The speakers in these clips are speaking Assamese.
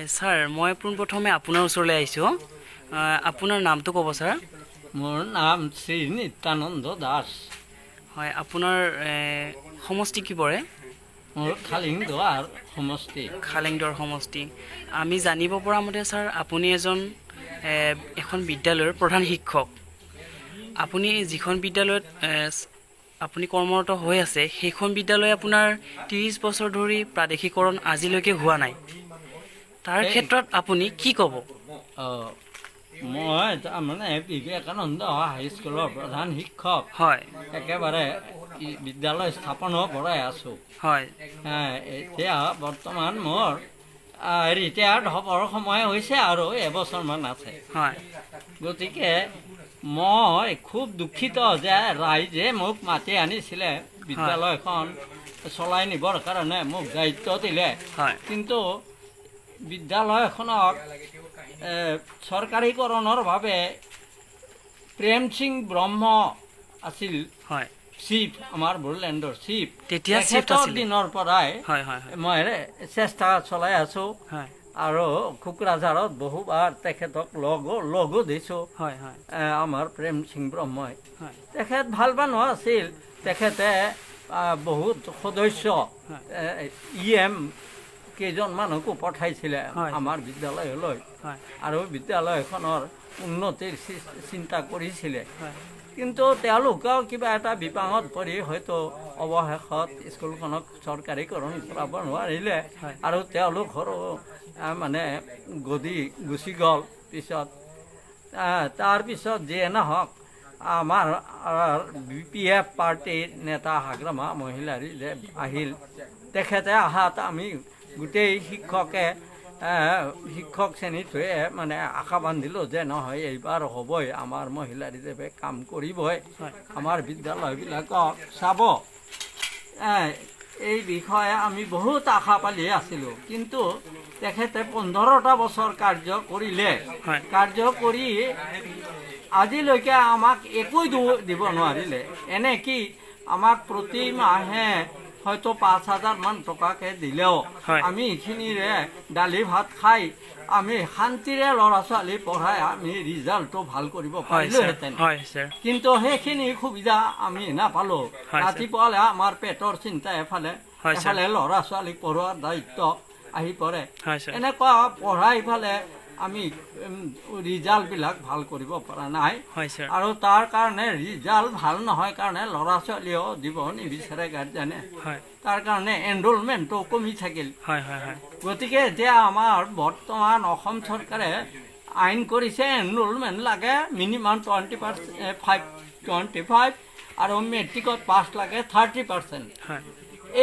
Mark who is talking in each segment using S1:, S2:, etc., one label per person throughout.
S1: ছাৰ মই পোনপ্ৰথমে আপোনাৰ ওচৰলৈ আহিছোঁ। আপোনাৰ নামটো ক'ব ছাৰ।
S2: মোৰ নাম শ্ৰী নিত্যানন্দ দাস।
S1: হয়, আপোনাৰ সমষ্টি কি পৰে?
S2: মোৰ খালিংদুৱাৰ সমষ্টি।
S1: খালেংদৰ সমষ্টি। আমি জানিব পৰা মতে ছাৰ আপুনি এখন বিদ্যালয়ৰ প্ৰধান শিক্ষক। আপুনি যিখন বিদ্যালয়ত আপুনি কৰ্মৰত হৈ আছে সেইখন বিদ্যালয় আপোনাৰ 30 বছৰ ধৰি প্ৰাদেশিকৰণ আজিলৈকে হোৱা নাই। তাৰ ক্ষেত্ৰত আপুনি কি ক'ব?
S2: মই তাৰমানে বিবেকানন্দ হাইস্কুলৰ প্ৰধান শিক্ষক।
S1: হয়,
S2: একেবাৰে বিদ্যালয় স্থাপনৰ পৰাই আছোঁ।
S1: হয়,
S2: এতিয়া বৰ্তমান মোৰ ৰিটায়াৰ্ড হ'বৰ সময় হৈছে আৰু এবছৰমান আছে।
S1: হয়,
S2: গতিকে মই খুব দুখিত যে ৰাইজে মোক মাতি আনিছিলে বিদ্যালয়খন চলাই নিবৰ কাৰণে মোক দায়িত্ব দিলে।
S1: হয়,
S2: কিন্তু বিদ্যালয়খনক চৰকাৰীকৰণৰ বাবে প্ৰেম সিং ব্ৰহ্ম আছিল
S1: হয়।
S2: চিফ, আমাৰ বড়োলেণ্ডৰ চিফ।
S1: তেতিয়া চিফ
S2: তেখেতৰ
S1: আছিলে।
S2: দিনৰ পৰাই
S1: হয়, হয়, হয়,
S2: মই চেষ্টা চলাই আছোঁ
S1: হয়,
S2: আৰু কোকৰাঝাৰত বহুবাৰ তেখেতক লগো দিছোঁ।
S1: হয়, হয়,
S2: আমাৰ প্ৰেম সিং ব্ৰহ্মই।
S1: হয়,
S2: তেখেত ভাল মানুহ আছিল। তেখেতে বহুত সদস্য
S1: হয়,
S2: EM কেইজনমানকো পঠাইছিলে
S1: হয়,
S2: আমাৰ বিদ্যালয়লৈ
S1: হয়,
S2: আৰু বিদ্যালয়খনৰ উন্নতিৰ চিন্তা কৰিছিলে।
S1: হয়,
S2: কিন্তু তেওঁলোকেও কিবা এটা বিপাঙত পৰি হয়তো অৱশেষত স্কুলখনক চৰকাৰীকৰণ কৰাব নোৱাৰিলে
S1: হয়,
S2: আৰু তেওঁলোকৰো মানে গদি গুচি গ'ল পিছত। তাৰপিছত যিয়ে নহওক আমাৰ BPF পাৰ্টীৰ নেতা হাগ্ৰামা মহিলাৰী যে আহিল, তেখেতে অহাত আমি গোটেই শিক্ষক শ্ৰেণীটোৱে মানে আশা বান্ধিলোঁ যে নহয় এইবাৰ হ'বই, আমাৰ মহিলাৰীদেৱে কাম কৰিবই, আমাৰ বিদ্যালয়বিলাকক চাব। এই বিষয়ে আমি বহুত আশা পালি আছিলোঁ। কিন্তু তেখেতে 15টা বছৰ কাৰ্য কৰিলে।
S1: হয়,
S2: কাৰ্য কৰি আজিলৈকে আমাক একো দিব নোৱাৰিলে। এনে কি আমাক প্ৰতি মাহে হয়তো 5,000মান টকাকে দিলেও
S1: হয়,
S2: আমি এইখিনিৰে দালি ভাত খাই আমি শান্তিৰে ল'ৰা ছোৱালী পঢ়াই আমি ৰিজাল্টটো ভাল কৰিব পাৰিলোহেঁতেন।
S1: হয়, ছাৰ।
S2: কিন্তু সেইখিনি সুবিধা আমি নাপালোঁ।
S1: হয়, ছাৰ।
S2: ৰাতিপুৱালে আমাৰ পেটৰ চিন্তা এফালে,
S1: হয়, ছাৰ।
S2: এফালে ল'ৰা ছোৱালীক পঢ়োৱাৰ দায়িত্ব আহি পৰে।
S1: হয়, ছাৰ।
S2: এনেকুৱা পঢ়াই ফালে আমি ৰিজাল্টবিলাক ভাল কৰিব পৰা নাই।
S1: হয়, ছাৰ।
S2: আৰু তাৰ কাৰণে ৰিজাল্ট ভাল নহয় কাৰণে ল'ৰা ছোৱালীও দিব নিবিচাৰে গাৰ্জেনে।
S1: হয়,
S2: তাৰ কাৰণে এনৰলমেণ্টটো কমি থাকিল।
S1: হয়, হয়, হয়,
S2: গতিকে এতিয়া আমাৰ বৰ্তমান অসম চৰকাৰে আইন কৰিছে এনৰলমেণ্ট লাগে মিনিমাম 25 আৰু মেট্ৰিকত পাছ লাগে 30%।
S1: হয়,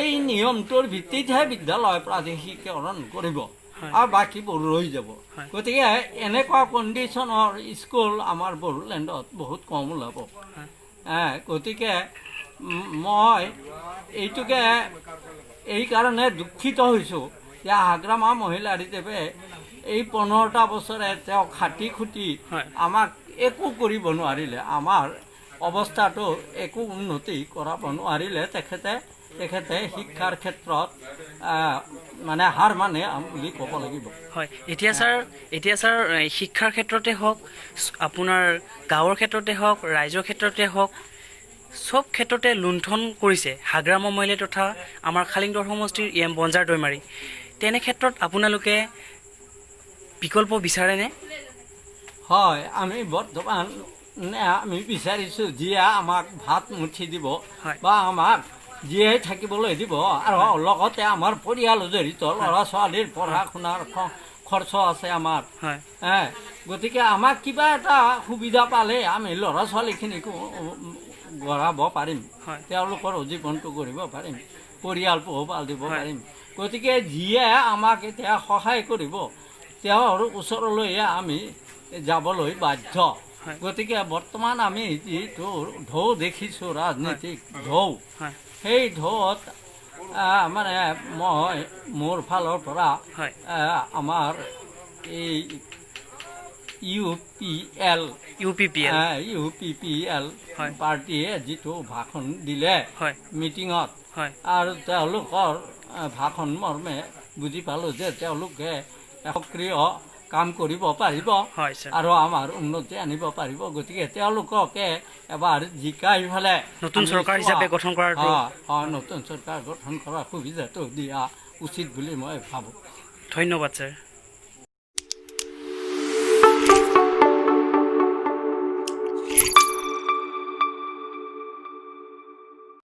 S2: এই নিয়মটোৰ ভিত্তিতহে বিদ্যালয় প্ৰাদেশিকৰণ কৰিব আৰু বাকীবোৰ ৰৈ যাব।
S1: হয়।
S2: গতিকে এনেকুৱা কণ্ডিশ্যনৰ স্কুল আমাৰ বড়োলেণ্ডত বহুত কম ওলাব। গতিকে মই এইটোকে এইকাৰণে দুখিত হৈছোঁ যে হাগ্ৰামা মহিলাৰীদেৱে এই 15টা বছৰে তেওঁ খাটি খুটি
S1: হয়,
S2: আমাক একো কৰিব নোৱাৰিলে, আমাৰ অৱস্থাটো একো উন্নতি কৰাব নোৱাৰিলে। তেখেতে শিক্ষাৰ ক্ষেত্ৰত মানে হাৰ মানে বুলি ক'ব লাগিব।
S1: হয়। এতিয়া ছাৰ শিক্ষাৰ ক্ষেত্ৰতে হওক, আপোনাৰ গাঁৱৰ ক্ষেত্ৰতে হওক, ৰাইজৰ ক্ষেত্ৰতে হওক, চব ক্ষেত্ৰতে লুণ্ঠন কৰিছে হাগ্ৰামা মহিলাই তথা আমাৰ খালিংদৰ সমষ্টিৰ EM বনজাৰ দৈমাৰী। তেনে ক্ষেত্ৰত আপোনালোকে বিকল্প বিচাৰেনে?
S2: হয়, আমি বৰ্তমান আমি বিচাৰিছোঁ যিয়ে আমাক ভাত মুঠি দিব
S1: হয়,
S2: বা আমাক জীয়াই থাকিবলৈ দিব আৰু লগতে আমাৰ পৰিয়াল জড়িত, ল'ৰা ছোৱালীৰ পঢ়া শুনাৰ খৰচ আছে আমাৰ।
S1: হয়,
S2: গতিকে আমাক কিবা এটা সুবিধা পালে আমি ল'ৰা ছোৱালীখিনিকো গঢ়াব পাৰিম,
S1: হয়,
S2: তেওঁলোকৰ জীৱনটো কৰিব পাৰিম, পৰিয়াল পোহপাল দিব
S1: হয়,
S2: পাৰিম। গতিকে যিয়ে আমাক এতিয়া সহায় কৰিব তেওঁৰ ওচৰলৈয়ে আমি যাবলৈ বাধ্য।
S1: হয়,
S2: গতিকে বৰ্তমান আমি যিটো ঢৌ দেখিছোঁ ৰাজনীতিক ঢৌ,
S1: হয়,
S2: সেই ঢৌত মানে মই মোৰ ফালৰ পৰা
S1: হয়,
S2: আমাৰ এই UPPL
S1: হয়,
S2: পাৰ্টীয়ে যিটো ভাষণ দিলে
S1: হয়,
S2: মিটিঙত,
S1: হয়,
S2: আৰু তেওঁলোকৰ ভাষণ মৰ্মে বুজি পালোঁ যে তেওঁলোকে সক্ৰিয় কাম কৰিব পাৰিব
S1: হয় ছাৰ
S2: আৰু আমাৰ উন্নতি আনিব পাৰিব গতিকে তেওঁলোককে এবাৰ জিকাই পেলাই
S1: নতুন
S2: আমি
S1: চৰকাৰ
S2: চোৱা-
S1: হিচাপে গঠন কৰাটো
S2: নতুন চৰকাৰ গঠন কৰাৰ সুবিধাটো দিয়া উচিত বুলি মই ভাবোঁ
S1: ধন্যবাদ ছাৰ